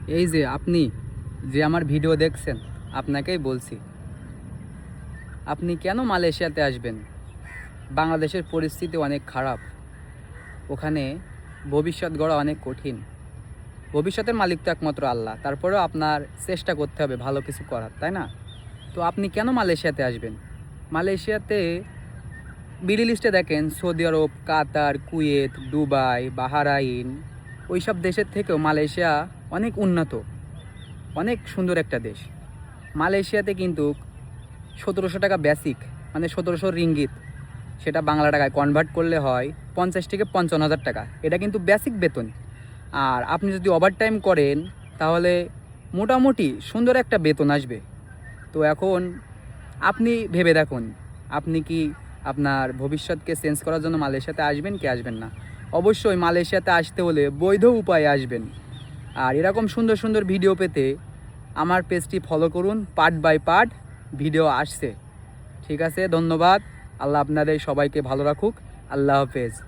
এই যে আপনি যে আমার ভিডিও দেখছেন, আপনাকেই বলছি, আপনি কেন মালয়েশিয়াতে আসবেন? বাংলাদেশের পরিস্থিতি অনেক খারাপ। ওখানে ভবিষ্যৎ গড়া অনেক কঠিন। ভবিষ্যতের মালিক তো একমাত্র আল্লাহ। তারপরেও আপনার চেষ্টা করতে হবে ভালো কিছু করার, তাই না? তো আপনি কেন মালয়েশিয়াতে আসবেন? মালয়েশিয়াতে মিডল ইস্টে দেখেন, সৌদি আরব, কাতার, কুয়েত, দুবাই, বাহারাইন, ওইসব দেশের থেকেও মালয়েশিয়া অনেক উন্নত, অনেক সুন্দর একটা দেশ। মালয়েশিয়াতে কিন্তু 1700 টাকা বেসিক, মানে 1700 রিঙ্গিত, সেটা বাংলা টাকায় কনভার্ট করলে হয় 50 থেকে 55 হাজার টাকা। এটা কিন্তু বেসিক বেতন। আর আপনি যদি ওভারটাইম করেন তাহলে মোটামুটি সুন্দর একটা বেতন আসবে। তো এখন আপনি ভেবে দেখুন, আপনি কি আপনার ভবিষ্যৎকে চেঞ্জ করার জন্য মালয়েশিয়াতে আসবেন কি আসবেন না? অবশ্যই মালয়েশিয়াতে আসতে হলে বৈধ উপায়ে আসবেন। আর এরকম সুন্দর সুন্দর ভিডিও পেতে আমার পেজটি ফলো করুন। পার্ট বাই পার্ট ভিডিও আসছে। ঠিক আছে, ধন্যবাদ। আল্লাহ আপনাদের সবাইকে ভালো রাখুক। আল্লাহ হাফেজ।